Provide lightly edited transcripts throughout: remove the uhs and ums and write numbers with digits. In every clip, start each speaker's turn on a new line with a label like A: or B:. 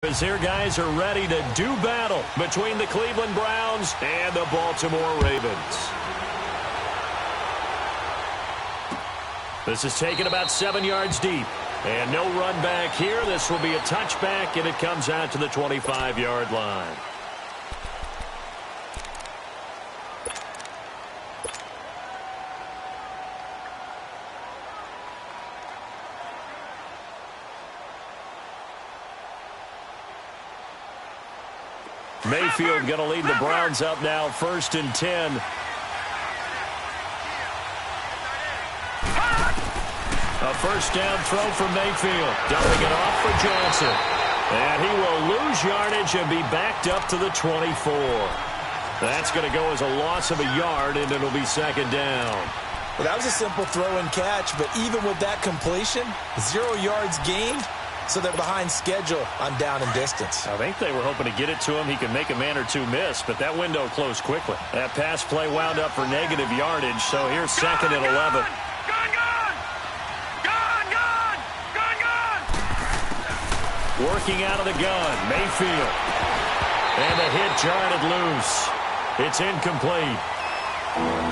A: As their guys are ready to do battle between the Cleveland Browns and the Baltimore Ravens. This is taken about 7 yards deep. And no run back here. This will be a touchback, and it comes out to the 25-yard line. Mayfield going to lead the Browns up now, 1st and 10. A first down throw from Mayfield. Dumping it off for Johnson. And he will lose yardage and be backed up to the 24. That's going to go as a loss of a yard, and it'll be 2nd down.
B: Well, that was a simple throw and catch, but even with that completion, 0 yards gained. So they're behind schedule on down and distance.
A: I think they were hoping to get it to him. He could make a man or two miss, but that window closed quickly. That pass play wound up for negative yardage, so here's 2nd and 11. Working out of the gun, Mayfield. And the hit jarred it loose. It's incomplete.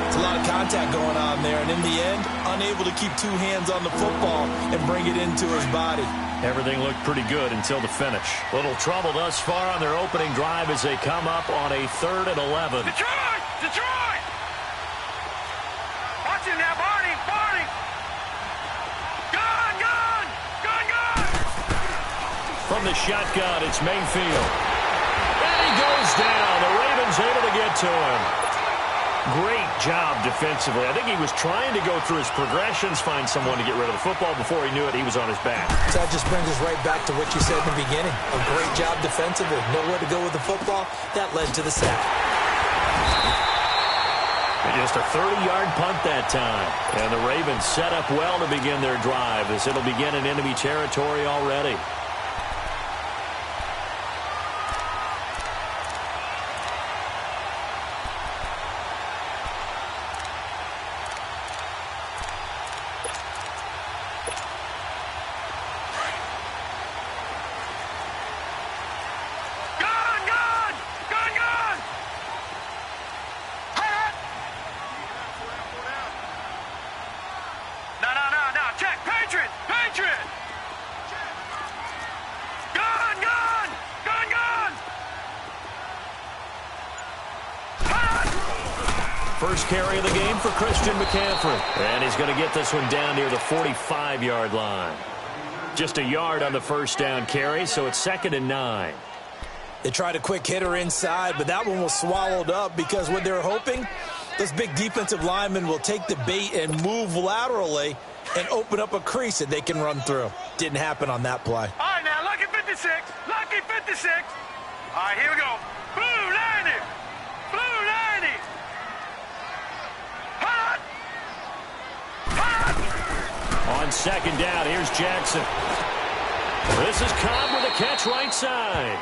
B: It's a lot of contact going on there, and in the end, unable to keep 2 hands on the football and bring it into his body.
A: Everything looked pretty good until the finish. Little trouble thus far on their opening drive as they come up on a 3rd and 11.
C: Detroit! Detroit! Watch it now, Barney! Barney! Gun! Gun! Gun! Gun!
A: From the shotgun, it's Mayfield. And he goes down. The Ravens able to get to him. Great job defensively. I think he was trying to go through his progressions, find someone to get rid of the football. Before he knew it, he was on his back.
B: So that just brings us right back to what you said in the beginning. A great job defensively. Nowhere to go with the football. That led to the sack.
A: Just a 30-yard punt that time. And the Ravens set up well to begin their drive as it'll begin in enemy territory already. First carry of the game for Christian McCaffrey. And he's going to get this one down near the 45-yard line. Just a yard on the first down carry, so it's 2nd and 9.
B: They tried a quick hitter inside, but that one was swallowed up because what they're hoping, those big defensive linemen will take the bait and move laterally and open up a crease that they can run through. Didn't happen on that play.
C: All right, now, lucky 56. Lucky 56. All right, here we go. Blue 90. Blue 90. Hot. Hot.
A: On 2nd down, here's Jackson. This is Cobb with a catch right side.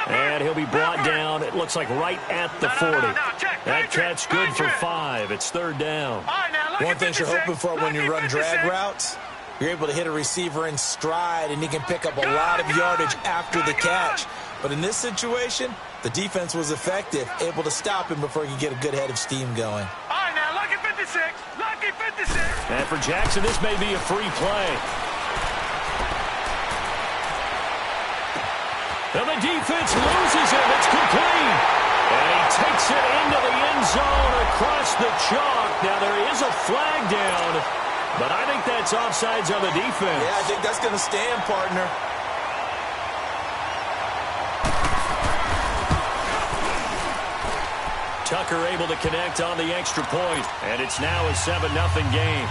A: And he'll be brought down, it looks like right at the 40. That catch good for 5. It's 3rd down.
B: One thing you're hoping for when you run drag routes, you're able to hit a receiver in stride, and he can pick up a lot of yardage after the catch. But in this situation, the defense was effective, able to stop him before he could get a good head of steam going.
C: All right, now, lucky 56. Lucky 56.
A: And for Jackson, this may be a free play. And the defense loses him. It's complete. And he takes it into the end zone across the chalk. Now, there is a flag down, but I think that's offsides on the defense.
B: Yeah, I think that's going to stand, partner.
A: Tucker able to connect on the extra point, and it's now a 7-0 game.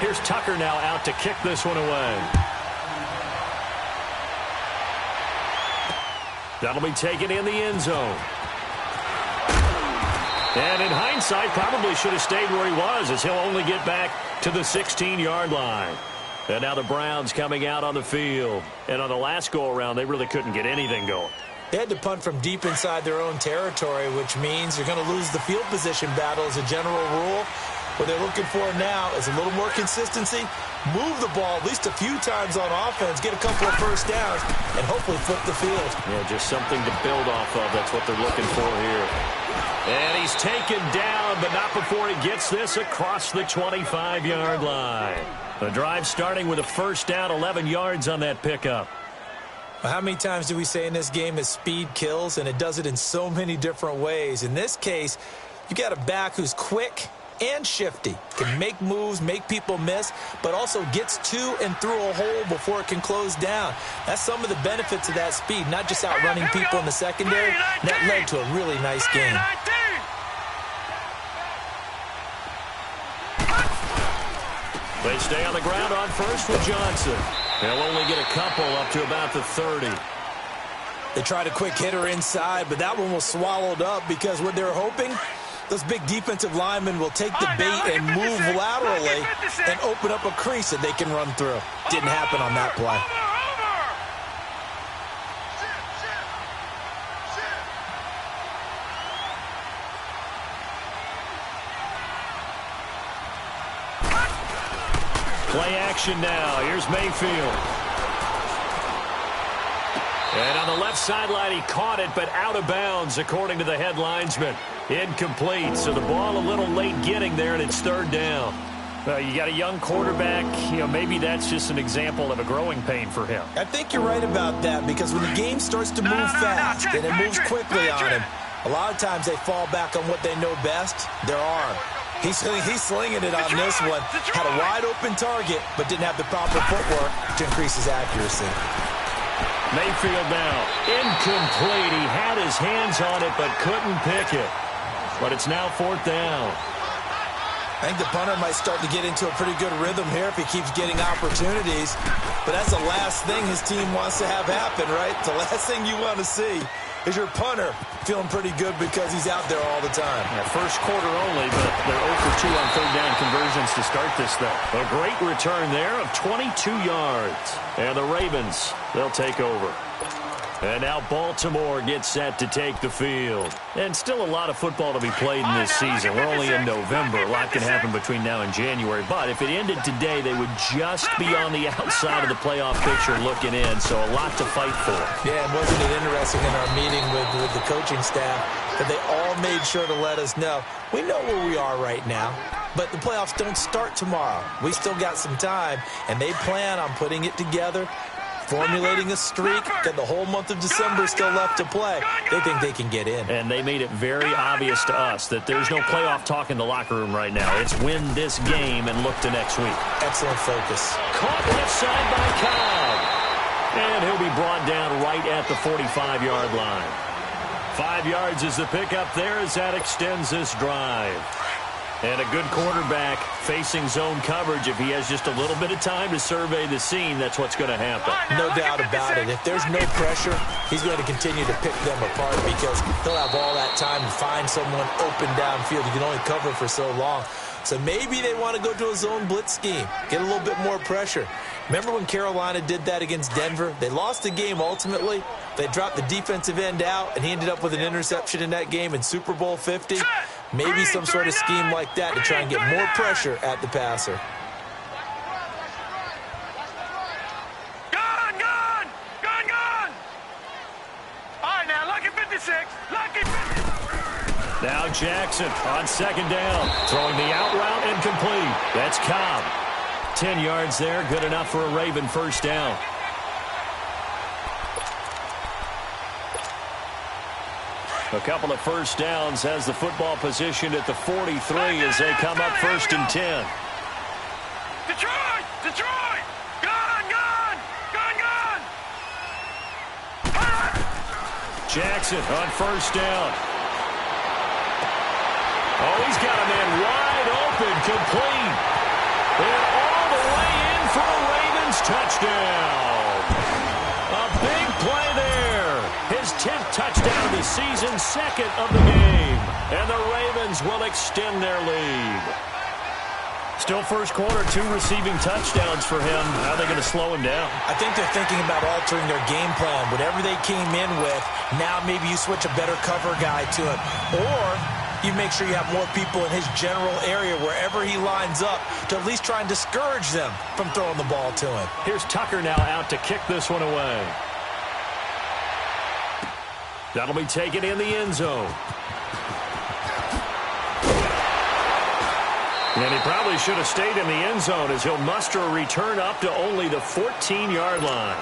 A: Here's Tucker now out to kick this one away. That'll be taken in the end zone. And in hindsight, probably should have stayed where he was, as he'll only get back to the 16-yard line. And now the Browns coming out on the field. And on the last go-around, they really couldn't get anything going.
B: They had to punt from deep inside their own territory, which means you're going to lose the field position battle as a general rule. What they're looking for now is a little more consistency, move the ball at least a few times on offense, get a couple of first downs, and hopefully flip the field.
A: Yeah, just something to build off of. That's what they're looking for here. And he's taken down, but not before he gets this across the 25-yard line. The drive starting with a first down, 11 yards on that pickup.
B: How many times do we say in this game that speed kills, and it does it in so many different ways? In this case, you got a back who's quick and shifty, can make moves, make people miss, but also gets to and through a hole before it can close down. That's some of the benefits of that speed, not just outrunning people in the secondary. That led to a really nice game.
A: They stay on the ground on first with Johnson. They'll only get a couple up to about the 30.
B: They tried a quick hitter inside, but that one was swallowed up because what they're hoping, those big defensive linemen will take the bait and move laterally and open up a crease that they can run through. Didn't happen on that play.
A: Play action now. Here's Mayfield. And on the left sideline, he caught it, but out of bounds, according to the head linesman. Incomplete, so the ball a little late getting there, and it's third down. Well, you got a young quarterback. You know, maybe that's just an example of a growing pain for him.
B: I think you're right about that, because when the game starts to move fast and it moves quickly on him, a lot of times they fall back on what they know best, their arm. He's slinging it on this one. Had a wide-open target, but didn't have the proper footwork to increase his accuracy.
A: Mayfield now. Incomplete. He had his hands on it, but couldn't pick it. But it's now fourth down.
B: I think the punter might start to get into a pretty good rhythm here if he keeps getting opportunities. But that's the last thing his team wants to have happen, right? The last thing you want to see is your punter feeling pretty good because he's out there all the time.
A: Yeah, first quarter only, but they're 0 for 2 on third down conversions to start this thing. A great return there of 22 yards. And the Ravens, they'll take over. And now Baltimore gets set to take the field. And still a lot of football to be played in this season. We're only in November. A lot can happen between now and January. But if it ended today, they would just be on the outside of the playoff picture looking in. So a lot to fight for.
B: Yeah, and wasn't it interesting in our meeting with the coaching staff that they all made sure to let us know, we know where we are right now, but the playoffs don't start tomorrow. We still got some time, and they plan on putting it together, formulating a streak, and the whole month of December still left to play. They think they can get in.
A: And they made it very obvious to us that there's no playoff talk in the locker room right now. It's win this game and look to next week.
B: Excellent focus.
A: Caught left side by Cobb. And he'll be brought down right at the 45-yard line. 5 yards is the pickup there as that extends this drive. And a good quarterback facing zone coverage. If he has just a little bit of time to survey the scene, that's what's going to happen.
B: No doubt about it. If there's no pressure, he's going to continue to pick them apart because he'll have all that time to find someone open downfield. You can only cover for so long. So maybe they want to go to a zone blitz scheme, get a little bit more pressure. Remember when Carolina did that against Denver? They lost the game ultimately. They dropped the defensive end out, and he ended up with an interception in that game in Super Bowl 50. Maybe some sort of scheme like that to try and get more pressure at the passer.
C: Gone! All right, now, lucky 56. Lucky 56.
A: Now Jackson on second down. Throwing the out route incomplete. That's Cobb. 10 yards there. Good enough for a Raven first down. A couple of first downs has the football positioned at the 43 as they come up first and 10.
C: Detroit! Gone!
A: Jackson on first down. Oh, he's got a man wide open, complete. And all the way in for a Ravens touchdown. A big play there. His 10th touchdown of the season, second of the game. And the Ravens will extend their lead. Still first quarter, 2 receiving touchdowns for him. How are they going to slow him down?
B: I think they're thinking about altering their game plan. Whatever they came in with, now maybe you switch a better cover guy to it. Or you make sure you have more people in his general area wherever he lines up to at least try and discourage them from throwing the ball to him.
A: Here's Tucker now out to kick this one away. That'll be taken in the end zone. And he probably should have stayed in the end zone as he'll muster a return up to only the 14-yard line.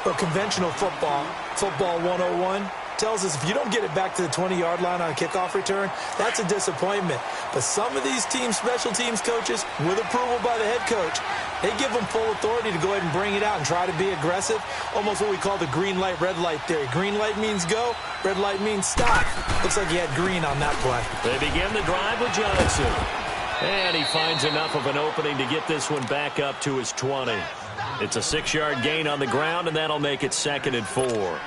B: But conventional football 101, tells us if you don't get it back to the 20-yard line on a kickoff return, that's a disappointment. But some of these special teams coaches, with approval by the head coach, they give them full authority to go ahead and bring it out and try to be aggressive, almost what we call the green light, red light theory. Green light means go, red light means stop. Looks like he had green on that play.
A: They begin the drive with Johnson. And he finds enough of an opening to get this one back up to his 20. It's a 6-yard gain on the ground, and that'll make it 2nd and 4.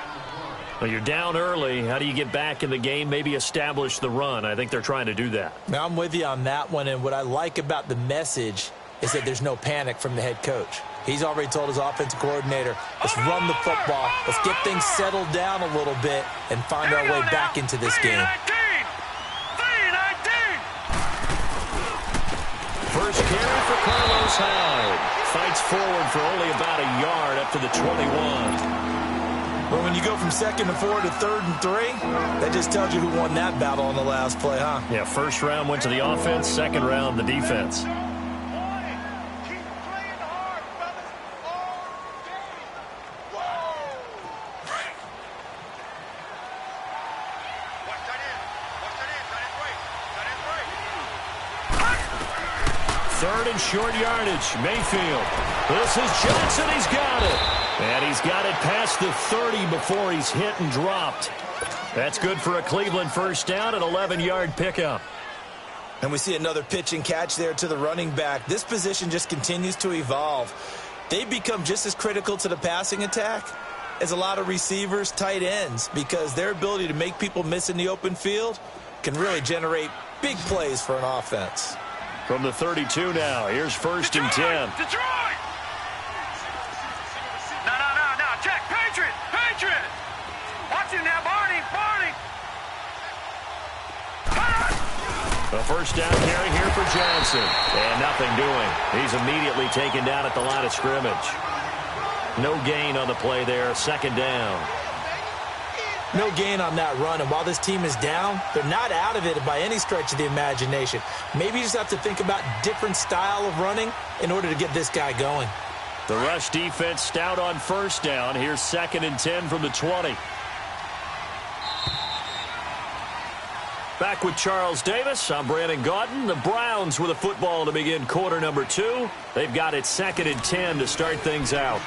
A: Well, you're down early. How do you get back in the game? Maybe establish the run. I think they're trying to do that.
B: Now, I'm with you on that one, and what I like about the message is that there's no panic from the head coach. He's already told his offensive coordinator, let's run the football, let's get things settled down a little bit and find our way back into this game.
A: First carry for Carlos Hyde. Fights forward for only about a yard up to the 21.
B: But when you go from 2nd and 4 to 3rd and 3, that just tells you who won that battle on the last play, huh?
A: Yeah, first round went to the offense, second round the defense. Third and short yardage. Mayfield. This is Johnson. He's got it. And he's got it past the 30 before he's hit and dropped. That's good for a Cleveland first down, an 11-yard pickup.
B: And we see another pitch and catch there to the running back. This position just continues to evolve. They've become just as critical to the passing attack as a lot of receivers, tight ends, because their ability to make people miss in the open field can really generate big plays for an offense.
A: From the 32 now, here's 1st and 10.
C: Detroit! No. Check. Patriot! Watch him now, Barney!
A: A first down carry here for Johnson. And nothing doing. He's immediately taken down at the line of scrimmage. No gain on the play there, 2nd down.
B: No gain on that run, and while this team is down, they're not out of it by any stretch of the imagination. Maybe you just have to think about different style of running in order to get this guy going.
A: The rush defense stout on first down. Here's 2nd and 10 from the 20. Back with Charles Davis. I'm Brandon Gaudin. The Browns with a football to begin quarter number 2. They've got it 2nd and 10 to start things out.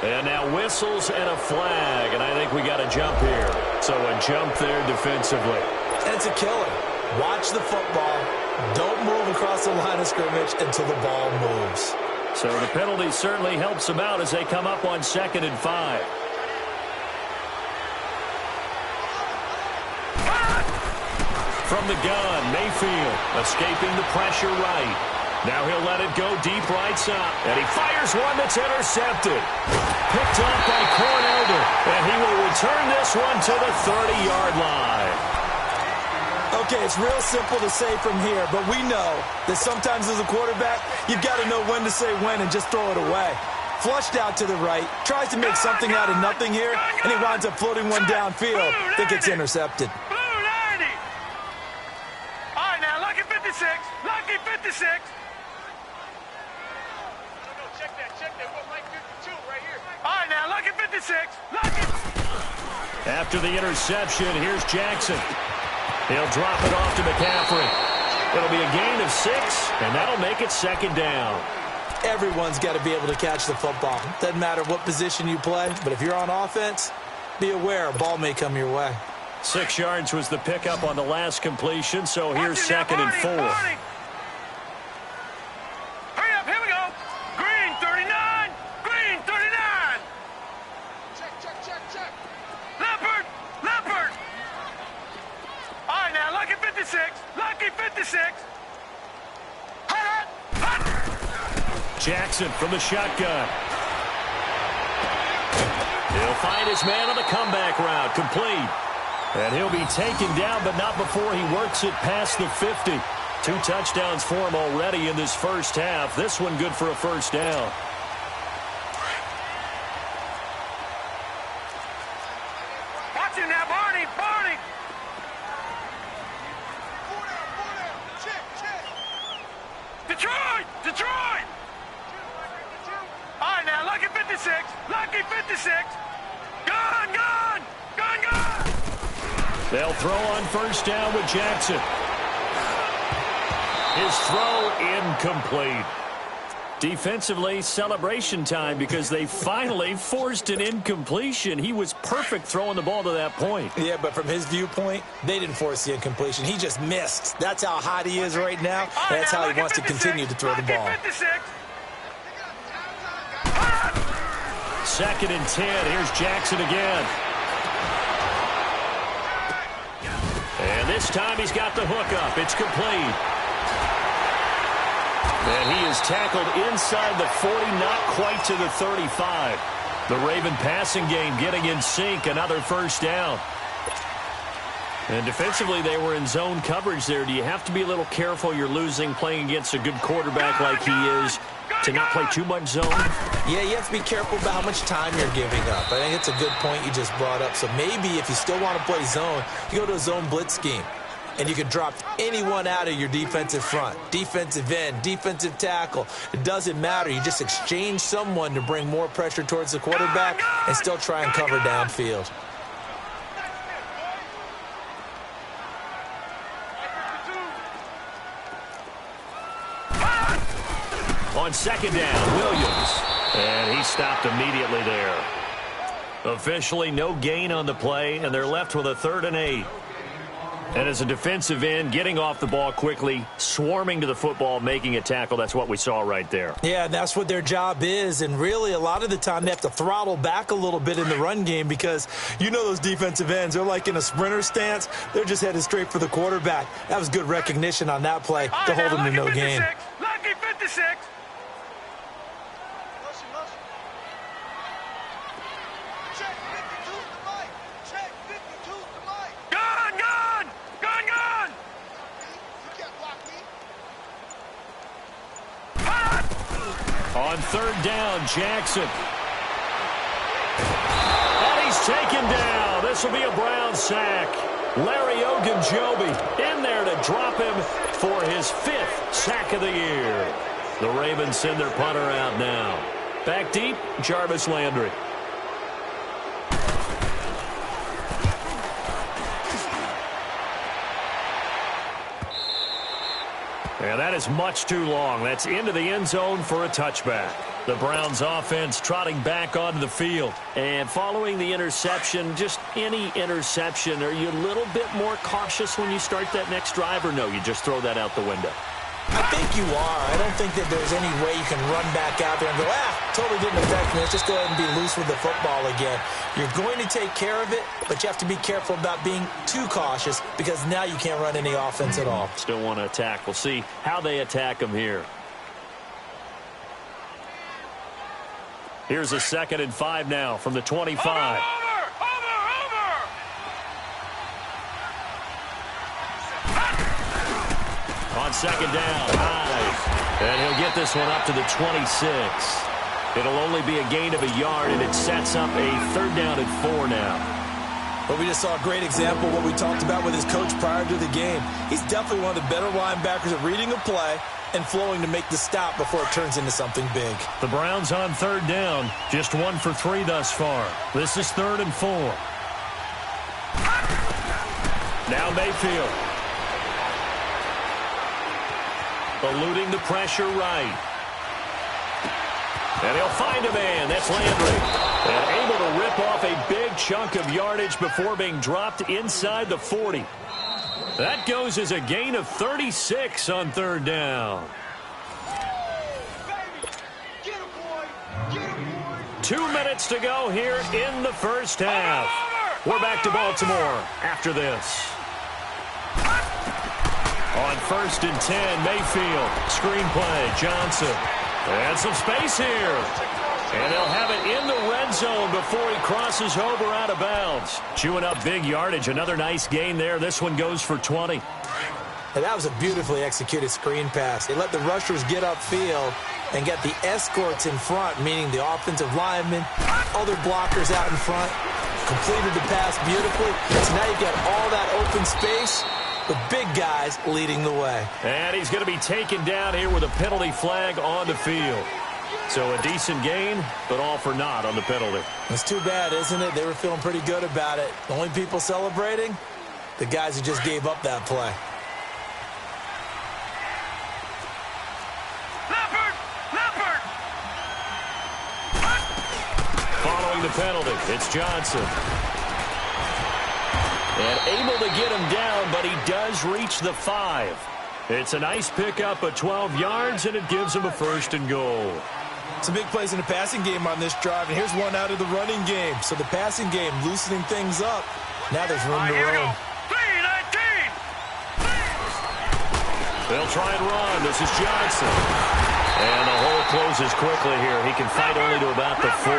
A: And now whistles and a flag, and I think we got a jump here. So a jump there defensively.
B: And it's a killer. Watch the football. Don't move across the line of scrimmage until the ball moves.
A: So the penalty certainly helps them out as they come up on 2nd and 5. From the gun, Mayfield escaping the pressure right. Now he'll let it go deep right side. And he fires one that's intercepted. Picked up by Cornelder. And he will return this one to the 30-yard line.
B: Okay, it's real simple to say from here, but we know that sometimes as a quarterback, you've got to know when to say when and just throw it away. Flushed out to the right, tries to make something out of nothing here, and he winds up floating one downfield that gets intercepted.
C: Blue 90. All right, now, lucky 56. Lucky 56. All right, now, lucky 56. Lucky.
A: After the interception, here's Jackson. He'll drop it off to McCaffrey. It'll be a gain of 6, and that'll make it 2nd down.
B: Everyone's got to be able to catch the football. Doesn't matter what position you play, but if you're on offense, be aware a ball may come your way.
A: 6 yards was the pickup on the last completion, so here's 2nd and 4.
C: Hurry up, here we go. Green 39. Green 39.
A: Jackson from the shotgun. He'll find his man on the comeback route, complete. And he'll be taken down, but not before he works it past the 50. 2 touchdowns for him already in this first half. This one good for a first down.
C: Watch him now, Barney, Barney. Detroit, Detroit. All right, now, lucky 56, lucky 56. Gun, gun, gun, gun.
A: They'll throw on first down with Jackson. His throw incomplete. Defensively, celebration time because they finally forced an incompletion. He was perfect throwing the ball to that point.
B: Yeah, but from his viewpoint, they didn't force the incompletion. He just missed. That's how hot he is right now. And that's how he wants to continue to throw the ball.
A: 2nd and 10. Here's Jackson again. And this time he's got the hook up. It's complete. And he is tackled inside the 40, not quite to the 35. The Raven passing game getting in sync. Another first down. And defensively, they were in zone coverage there. Do you have to be a little careful? You're losing playing against a good quarterback like he is to not play too much zone?
B: Yeah, you have to be careful about how much time you're giving up. I think it's a good point you just brought up. So maybe if you still want to play zone, you go to a zone blitz scheme. And you can drop anyone out of your defensive front. Defensive end, defensive tackle. It doesn't matter. You just exchange someone to bring more pressure towards the quarterback and still try and cover downfield.
A: On 2nd down, Williams. And he stopped immediately there. Officially no gain on the play, and they're left with a 3rd and 8. And as a defensive end, getting off the ball quickly, swarming to the football, making a tackle, that's what we saw right there.
B: Yeah, that's what their job is. And really, a lot of the time, they have to throttle back a little bit in the run game because you know those defensive ends, they're like in a sprinter stance. They're just headed straight for the quarterback. That was good recognition on that play to hold them to no gain.
C: Lucky 56.
A: On 3rd down, Jackson. And he's taken down. This will be a Brown sack. Larry Ogunjobi in there to drop him for his 5th sack of the year. The Ravens send their punter out now. Back deep, Jarvis Landry. And that is much too long. That's into the end zone for a touchback. The Browns offense trotting back onto the field. And following the interception, just any interception, are you a little bit more cautious when you start that next drive, or no, you just throw that out the window?
B: I think you are. I don't think that there's any way you can run back out there and go, totally didn't affect me. Let's just go ahead and be loose with the football again. You're going to take care of it, but you have to be careful about being too cautious because now you can't run any offense at all.
A: Still want to attack. We'll see how they attack them here. Here's a 2nd and 5 now from the 25. On 2nd down, high. And he'll get this one up to the 26. It'll only be a gain of a yard, and it sets up a 3rd down and 4 now.
B: But we just saw a great example of what we talked about with his coach prior to the game. He's definitely one of the better linebackers at reading a play and flowing to make the stop before it turns into something big.
A: The Browns on 3rd down, just 1 for 3 thus far. This is 3rd and 4. Now Mayfield. Eluding the pressure right. And he'll find a man. That's Landry. And able to rip off a big chunk of yardage before being dropped inside the 40. That goes as a gain of 36 on 3rd down. 2 minutes to go here in the first half. We're back to Baltimore after this. On 1st and 10, Mayfield. Screen play, Johnson. And some space here. And they'll have it in the red zone before he crosses over out of bounds. Chewing up big yardage. Another nice gain there. This one goes for 20.
B: And that was a beautifully executed screen pass. They let the rushers get upfield and get the escorts in front, meaning the offensive linemen, other blockers out in front, completed the pass beautifully. So now you've got all that open space with big guys leading the way.
A: And he's going to be taken down here with a penalty flag on the field. So a decent gain, but all for naught on the penalty.
B: It's too bad, isn't it? They were feeling pretty good about it. The only people celebrating, the guys who just gave up that play.
A: Following the penalty, it's Johnson. And able to get him down, but he does reach the 5. It's a nice pickup of 12 yards, and it gives him a 1st and goal.
B: Some big plays in the passing game on this drive, and here's one out of the running game. So the passing game loosening things up. Now there's room to roam.
A: They'll try and run. This is Johnson. And the hole closes quickly here. He can fight only to about the 4.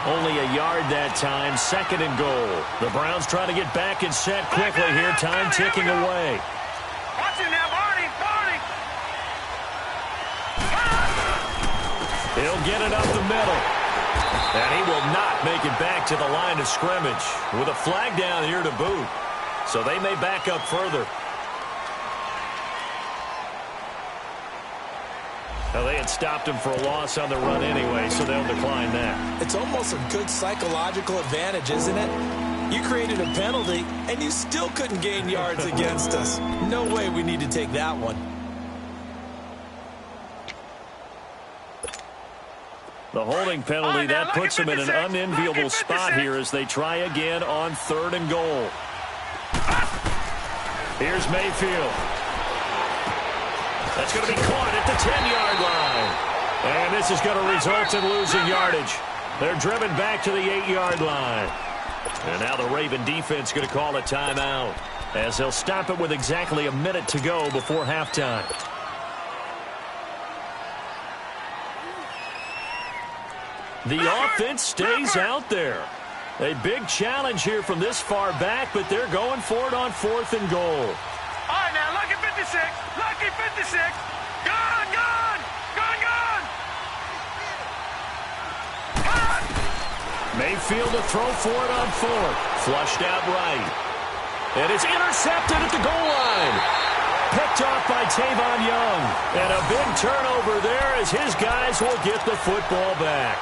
A: Only a yard that time, 2nd and goal. The Browns trying to get back and set quickly here. Time ticking away.
C: Watch him now, Barney.
A: He'll get it up the middle. And he will not make it back to the line of scrimmage with a flag down here to boot. So they may back up further. Now, they had stopped him for a loss on the run anyway, so they'll decline that.
B: It's almost a good psychological advantage, isn't it? You created a penalty, and you still couldn't gain yards against us. No way we need to take that one.
A: The holding penalty, that puts them in an unenviable spot here as they try again on 3rd and goal. Here's Mayfield. That's going to be caught at the 10-yard line. And this is going to result in losing yardage. They're driven back to the 8-yard line. And now the Raven defense going to call a timeout as they'll stop it with exactly a minute to go before halftime. The offense stays out there. A big challenge here from this far back, but they're going for it on 4th and goal.
C: All right, now, lucky 56. Lucky 56. Gone.
A: Mayfield to throw for it on 4th. Flushed out right. And it's intercepted at the goal line. Picked off by Tavon Young. And a big turnover there as his guys will get the football back.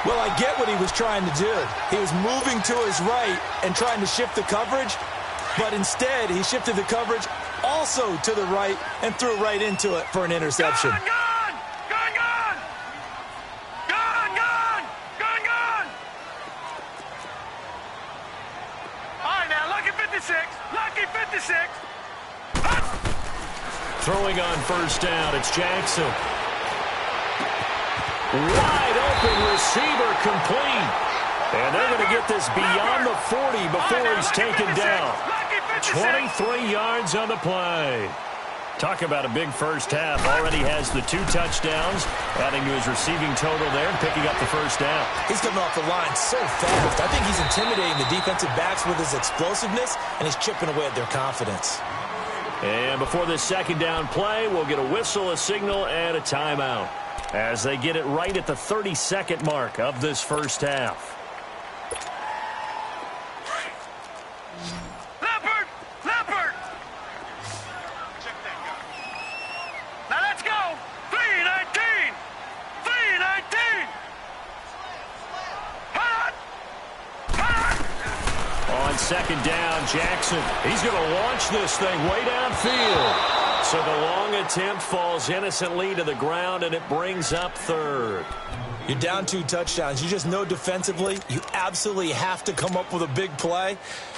B: Well, I get what he was trying to do. He was moving to his right and trying to shift the coverage, but instead he shifted the coverage also to the right and threw right into it for an interception.
C: Gone. All right, now, lucky 56. Lucky 56.
A: Throwing on 1st down, it's Jackson. Wide open receiver complete. And they're going to get this beyond the 40 before he's taken down. 23 yards on the play. Talk about a big first half. Already has the 2 touchdowns, adding to his receiving total there and picking up the 1st down.
B: He's coming off the line so fast. I think he's intimidating the defensive backs with his explosiveness, and he's chipping away at their confidence.
A: And before this 2nd down play, we'll get a whistle, a signal, and a timeout as they get it right at the 32nd mark of this first half.
C: Leopard! Now let's go! 3-19!
A: On 2nd down, Jackson. He's going to launch this thing way downfield. So the long attempt falls innocently to the ground, and it brings up 3rd.
B: You're down 2 touchdowns. You just know defensively you absolutely have to come up with a big play.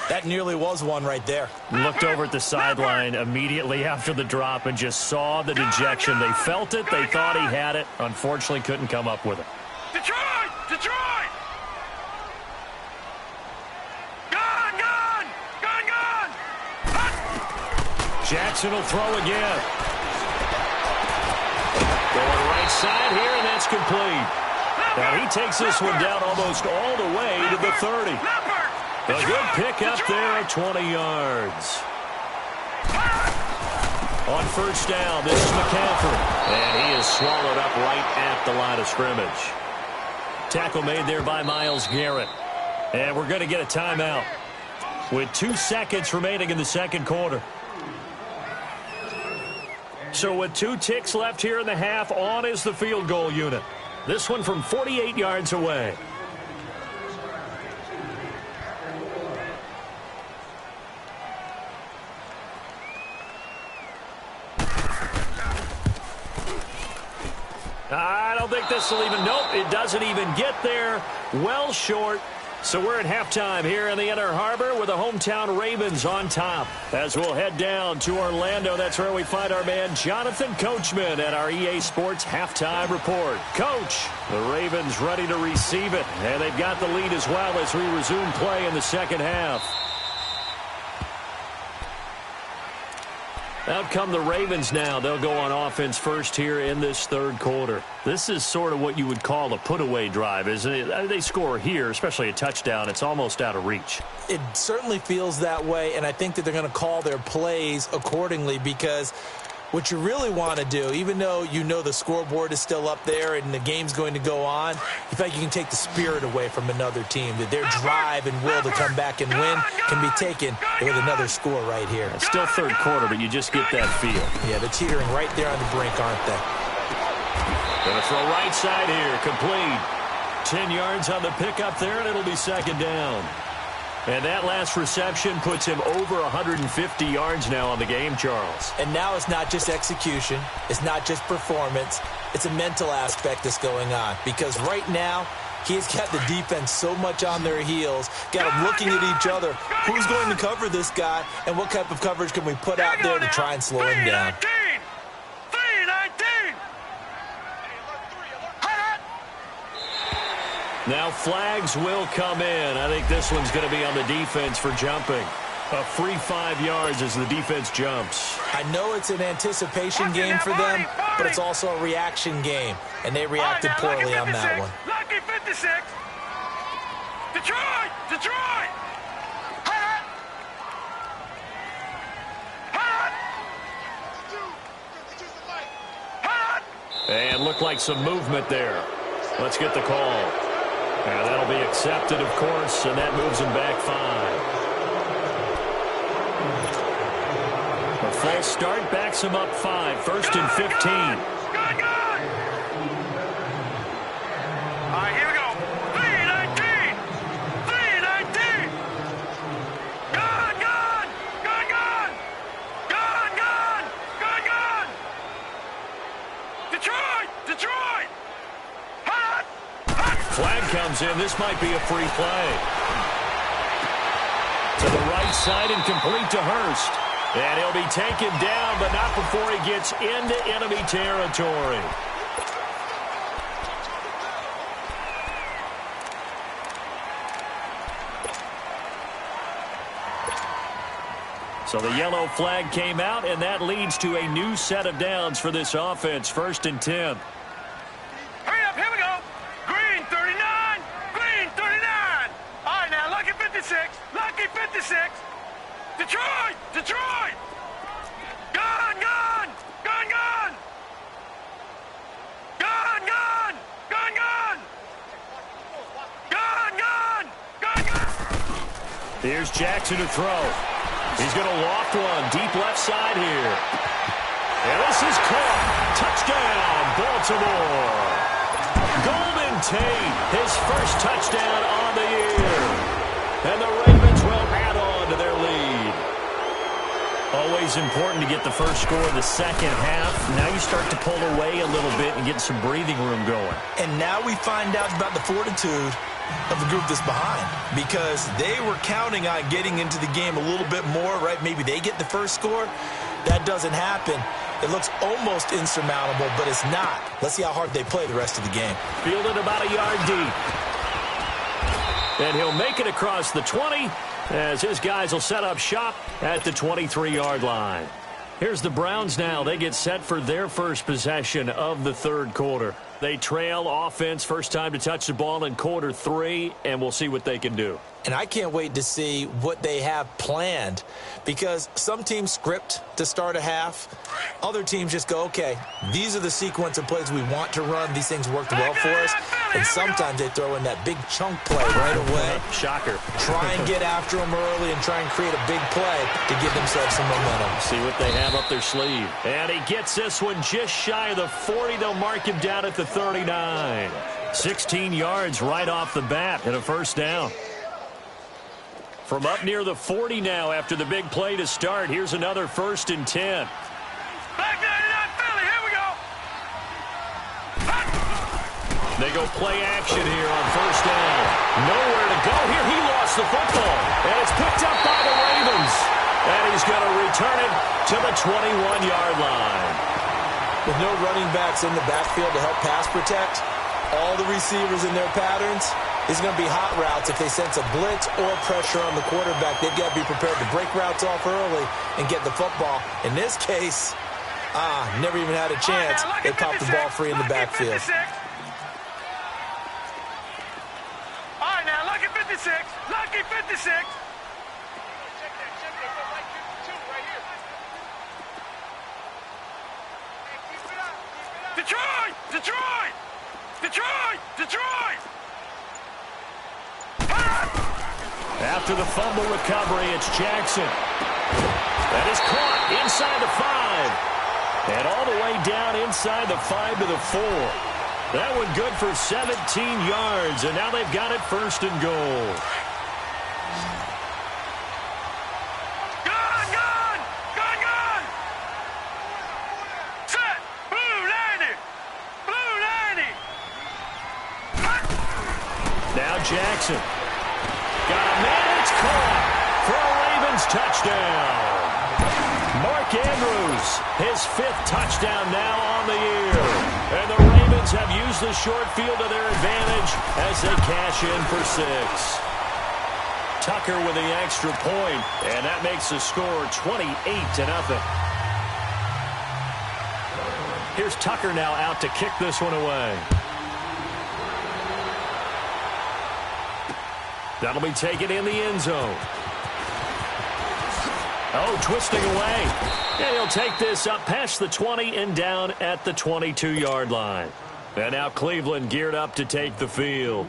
B: That nearly was one right there.
A: Looked over at the sideline immediately after the drop and just saw the dejection. They felt it. They thought he had it. Unfortunately, couldn't come up with it.
C: Detroit!
A: Jackson will throw again. Going right right side here, and that's complete. And he takes this one down almost all the way to the 30. A good pickup there of 20 yards. On first down, this is McCaffrey. And he is swallowed up right at the line of scrimmage. Tackle made there by Myles Garrett. And we're going to get a timeout with 2 seconds remaining in the second quarter. So with 2 ticks left here in the half, on is the field goal unit. This one from 48 yards away. I don't think this will even, nope, it doesn't even get there. Well short. So we're at halftime here in the Inner Harbor with the hometown Ravens on top. As we'll head down to Orlando, that's where we find our man Jonathan Coachman at our EA Sports Halftime Report. Coach, the Ravens ready to receive it, and they've got the lead as well as we resume play in the second half. Out come the Ravens now. They'll go on offense first here in this third quarter. This is sort of what you would call a put-away drive, isn't it? They score here, especially a touchdown. It's almost out of reach.
B: It certainly feels that way, and I think that they're going to call their plays accordingly because what you really want to do, even though you know the scoreboard is still up there and the game's going to go on, you think you can take the spirit away from another team, that their drive and will to come back and win can be taken with another score right here.
A: It's still third quarter, but you just get that feel.
B: Yeah, they're teetering right there on the brink, aren't they?
A: Gonna throw right side here, complete. 10 yards on the pickup there, and it'll be second down. And that last reception puts him over 150 yards now on the game, Charles.
B: And now it's not just execution. It's not just performance. It's a mental aspect that's going on. Because right now, he's got the defense so much on their heels, got them looking at each other. Who's going to cover this guy, and what type of coverage can we put out there to try and slow him down?
A: Now flags will come in. I think this one's going to be on the defense for jumping. A free 5 yards as the defense jumps.
B: I know it's an anticipation game for them, but it's also a reaction game, and they reacted poorly on that one.
C: Lucky 56. Detroit! Detroit!
A: And looked like some movement there. Let's get the call. And that'll be accepted, of course, and that moves him back 5. A false start backs him up 5. First and 15.
C: Good. All right, here we go. 3-19. 3-19. Gone. Detroit.
A: Flag comes in. This might be a free play. To the right side and complete to Hurst. And he'll be taken down, but not before he gets into enemy territory. So the yellow flag came out, and that leads to a new set of downs for this offense. First and 10.
C: Hurry up, here we go. Green 39. Green 39. All right, now, lucky 56. Lucky 56. Detroit. Gone.
A: Here's Jackson to throw. He's going to loft one deep left side here. And this is caught. Touchdown, Baltimore. Golden Tate, his first touchdown on the year. And the Ravens will add on to their lead. Always important to get the first score of the second half. Now you start to pull away a little bit and get some breathing room going.
B: And now we find out about the fortitude of the group that's behind, because they were counting on getting into the game a little bit more, right? Maybe they get the first score. That doesn't happen. It looks almost insurmountable, but it's not. Let's see how hard they play the rest of the game.
A: Fielded about a yard deep. And he'll make it across the 20 as his guys will set up shop at the 23-yard line. Here's the Browns now. They get set for their first possession of the third quarter. They trail offense, first time to touch the ball in quarter 3, and we'll see what they can do.
B: And I can't wait to see what they have planned, because some teams script to start a half. Other teams just go, okay, these are the sequence of plays we want to run. These things worked well for us. And sometimes they throw in that big chunk play right away.
A: Shocker.
B: Try and get after them early and try and create a big play to give themselves some momentum.
A: See what they have up their sleeve. And he gets this one just shy of the 40. They'll mark him down at the 39. 16 yards right off the bat and a first down. From up near the 40 now after the big play to start. Here's another 1st and 10.
C: Back 99 Philly, here we go.
A: They go play action here on first down. Nowhere to go here. He lost the football. And it's picked up by the Ravens. And he's going to return it to the 21-yard line.
B: With no running backs in the backfield to help pass protect, all the receivers in their patterns, it's going to be hot routes if they sense a blitz or pressure on the quarterback. They've got to be prepared to break routes off early and get the football. In this case, never even had a chance. They popped the ball free in the backfield.
C: All right, now, lucky 56. Lucky 56. Detroit! Detroit! Detroit! Detroit!
A: After the fumble recovery, it's Jackson. That is caught inside the 5. And all the way down inside the 5 to the 4. That one good for 17 yards, and now they've got it 1st and goal.
C: Gun! Gun! Gun! Gun! Set! Blue 90! Blue 90!
A: Now Jackson. Got a man, it's caught for a Ravens touchdown. Mark Andrews, his 5th touchdown now on the year. And the Ravens have used the short field to their advantage as they cash in for 6. Tucker with the extra point, and that makes the score 28-0. Here's Tucker now out to kick this one away. That'll be taken in the end zone. Oh, twisting away. And he'll take this up past the 20 and down at the 22-yard line. And now Cleveland geared up to take the field.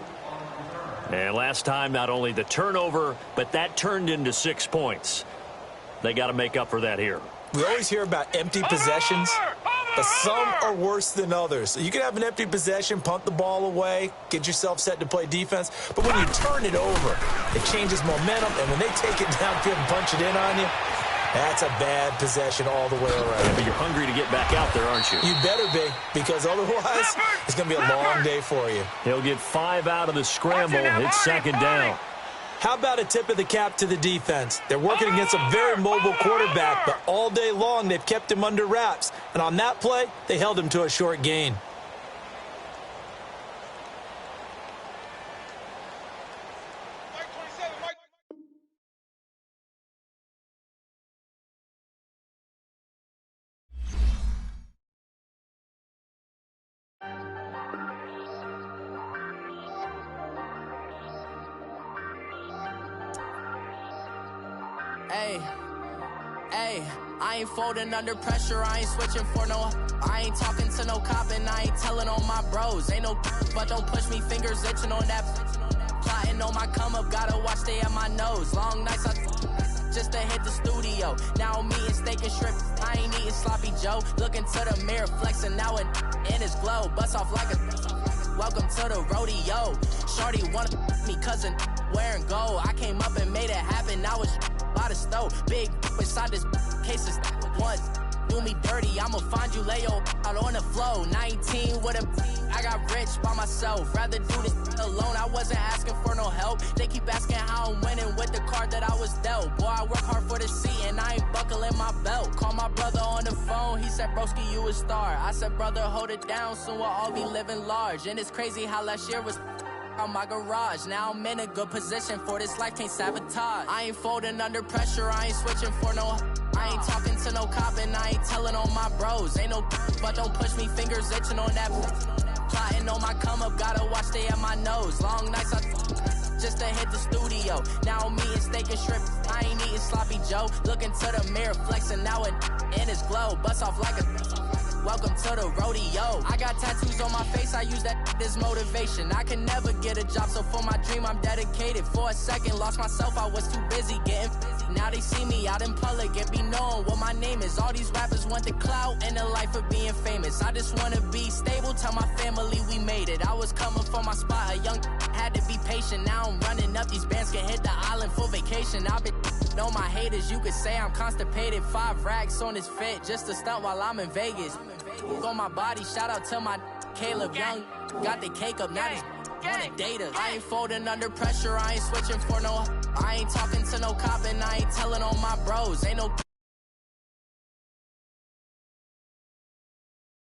A: And last time, not only the turnover, but that turned into 6 points. They got to make up for that here.
B: We always hear about empty possessions, but some are worse than others. You can have an empty possession, punt the ball away, get yourself set to play defense, but when you turn it over, it changes momentum, and when they take it downfield and punch it in on you, that's a bad possession all the way around.
A: Yeah, but you're hungry to get back out there, aren't you?
B: You better be, because otherwise, it's going to be a long day for you.
A: He'll get 5 out of the scramble. It's 2nd down.
B: How about a tip of the cap to the defense? They're working against a very mobile quarterback, but all day long they've kept him under wraps. And on that play, they held him to a short gain.
D: Hey, I ain't folding under pressure, I ain't switching for no. I ain't talking to no cop and I ain't telling on my bros. Ain't no but don't push me, fingers itching on that. Plotting on my come up, gotta watch stay at my nose. Long nights just to hit the studio. Now I'm eating steak and shrimp, I ain't eating sloppy Joe. Looking to the mirror, flexing now and in his glow. Bust off like a welcome to the rodeo. Shorty wanna me cousin wearing gold. I came up and made it happen, now it's by the stove. Big inside this case is once do me dirty, I'ma find you lay your out on the floor. 19 with a I got rich by myself, rather do this alone. I wasn't asking for no help, they keep asking how I'm winning with the card that I was dealt. Boy, I work hard for the seat and I ain't buckling my belt. Call my brother on the phone, he said broski you a star. I said brother hold it down, soon we'll all be living large. And it's crazy how last year was on my garage. Now I'm in a good position for this life, can't sabotage. I ain't folding under pressure, I ain't switching for no. I I ain't talking to no cop and I ain't telling on my bros. Ain't no but don't push me, fingers itching on that. Plotting on my come up, gotta watch stay at my nose. Long nights I just to hit the studio. Now I'm eating steak and shrimp, I ain't eating sloppy Joe. Looking to the mirror, flexing now it in his glow. Bust off like a welcome to the rodeo. I got tattoos on my face, I use that as motivation. I can never get a job, so for my dream I'm dedicated. For a second, lost myself, I was too busy getting now they see me out in public and be knowing what my name is. All these rappers want the clout and the life of being famous. I just wanna be stable, tell my family we made it. I was coming from my spot, a young had to be patient. Now I'm running up, these bands can hit the island for vacation. I've been know my haters, you could say I'm constipated. 5 racks on his fit, just to stunt while I'm in Vegas. On my body, shout out to my Caleb Young. Got the cake up, now these wanna date us. I ain't folding under pressure, I ain't switching for no. I ain't talking to no cop and I ain't telling on my bros. Ain't no